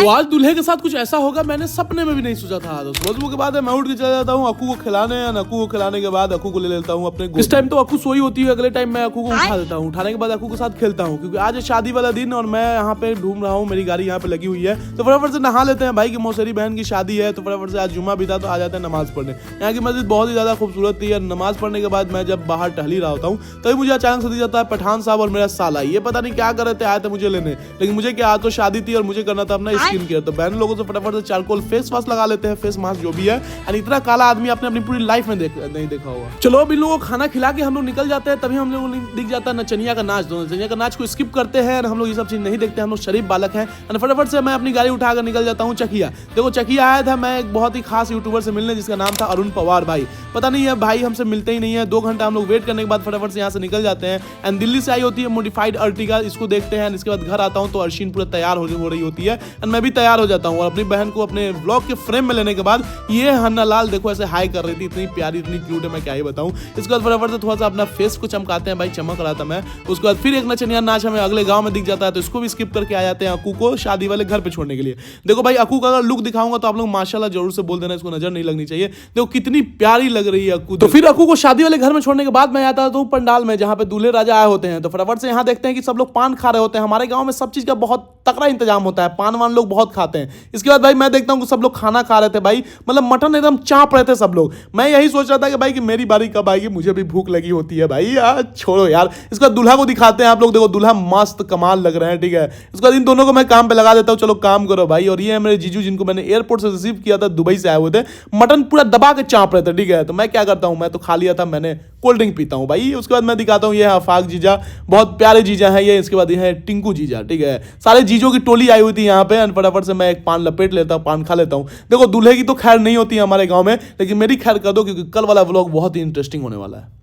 तो आज दूल्हे के साथ कुछ ऐसा होगा मैंने सपने में भी नहीं सोचा था। दोस्तों सुबह के बाद मैं उठ के चला जाता हूँ अक्कू को खिलाने, अक्कू को खिलाने के बाद अक्कू को ले लेता हूँ अपने। इस टाइम तो अक्कू सोई होती है, अगले टाइम मैं अक्कू को उठा देता हूँ। उठाने के बाद अक्कू के साथ खेलता हूँ क्योंकि आज शादी वाला दिन और मैं यहाँ पे ढूंढ रहा हूँ, मेरी गाड़ी यहाँ पे लगी हुई है। तो फटाफट से नहा लेते हैं भाई की मौसेरी बहन की शादी है, तो फटाफट से आज जुम्मा भी था तो आ जाते हैं नमाज पढ़ने। यहाँ की मस्जिद बहुत ही ज्यादा खूबसूरत थी। नमाज पढ़ने के बाद मैं जब बाहर टहल ही रहा होता हूँ तभी मुझे अचानक से दिख जाता है पठान साहब और मेरा साला। ये पता नहीं क्या कर रहे थे, आए थे मुझे लेने, लेकिन मुझे क्या आज तो शादी थी और मुझे करना था अपना स्किन केयर। तो बहन लोगों से फटाफट से चारकोल फेस वाश लगा लेते हैं, फेस मास्क जो भी है। और इतना काला आदमी आपने अपनी पूरी लाइफ में नहीं देखा होगा। चलो अब इन लोगों को खाना खिला के हम लोग निकल जाते हैं, तभी हम लोग दिख जाता है नचनिया का नाच। नचनिया का नाच को स्किप करते हैं, हम लोग ये सब चीज नहीं देखते, हम लोग शरीफ बालक हैं। फटाफट से मैं अपनी गाड़ी उठाकर निकल जाता हूँ चकिया। देखो चकिया आया था मैं एक बहुत ही खास यूट्यूबर से मिलने जिसका नाम था अरुण पवार भाई। पता नहीं है भाई हमसे मिलते ही नहीं है। 2 घंटा हम लोग वेट करने के बाद फटाफट से यहाँ से निकल जाते हैं। एंड दिल्ली से आई होती है मॉडिफाइड अर्टिगा, इसको देखते हैं। इसके बाद घर आता हूँ तो अर्शिन पूरा तैयार हो रही होती है एंड मैं भी तैयार हो जाता हूँ। और अपनी बहन को अपने व्लॉग के फ्रेम में लेने के बाद ये हन्ना लाल देखो ऐसे हाई कर रही थी, इतनी प्यारी इतनी क्यूट है, मैं क्या ही बताऊं। इसके बाद फटाफट से थोड़ा सा अपना फेस को चमकाते हैं भाई, चमक रहा था मैं। उसके बाद फिर एक नचनिया नाच हमें अगले गांव में दिख जाता है तो इसको भी स्किप करके आ जाते हैं अक्कू को शादी वाले घर पे छोड़ने के लिए। देखो भाई अक्कू का अगर लुक दिखाऊंगा तो आप लोग माशाल्लाह जरूर से बोल देना, इसको नजर नहीं लगनी चाहिए। देखो कितनी प्यारी लग रही है अक्कू। तो फिर अक्कू को शादी वाले घर में छोड़ने के बाद मैं आता हूँ पंडाल में जहाँ पे दूल्हे राजा आए होते हैं। तो फटाफट से यहाँ देखते हैं कि सब लोग पान खा रहे होते हैं। हमारे गाँव में सब चीज का बहुत तगड़ा इंतजाम होता है, पान वान लोग बहुत खाते हैं। इसके बाद भाई मैं देखता हूँ सब लोग खाना खा रहे थे भाई, मतलब मटन एकदम चाप रहे थे सब लोग। मैं यही सोच रहा था कि भाई कि मेरी बारी कब आएगी, मुझे भी भूख लगी होती है भाई यार, छोड़ो यार। इसका दूल्हा को दिखाते हैं आप लोग, देखो दूल्हा मस्त कमाल लग रहे हैं, ठीक है। इसके बाद इन दोनों को मैं काम पे लगा देता हूँ, चलो काम करो भाई। और ये है मेरे जीजू जिनको मैंने एयरपोर्ट से रिसीव किया था, दुबई से आए हुए थे। मटन पूरा दबा के चाप रहे थे, ठीक है। तो मैं क्या करता हूँ, मैं तो खा लिया था, मैंने कोल्ड ड्रिंक पीता हूँ भाई। उसके बाद मैं दिखाता हूँ ये है आफाक जीजा, बहुत प्यारे जीजा है ये। इसके बाद ये है टिंकू जीजा, ठीक है। सारे जीजों की टोली आई हुई थी यहाँ पे। फटाफट से मैं एक पान लपेट लेता हूँ, पान खा लेता हूँ। देखो दूल्हे की तो खैर नहीं होती है हमारे गांव में, लेकिन मेरी खैर कर दो क्योंकि कल वाला व्लॉग बहुत ही इंटरेस्टिंग होने वाला है।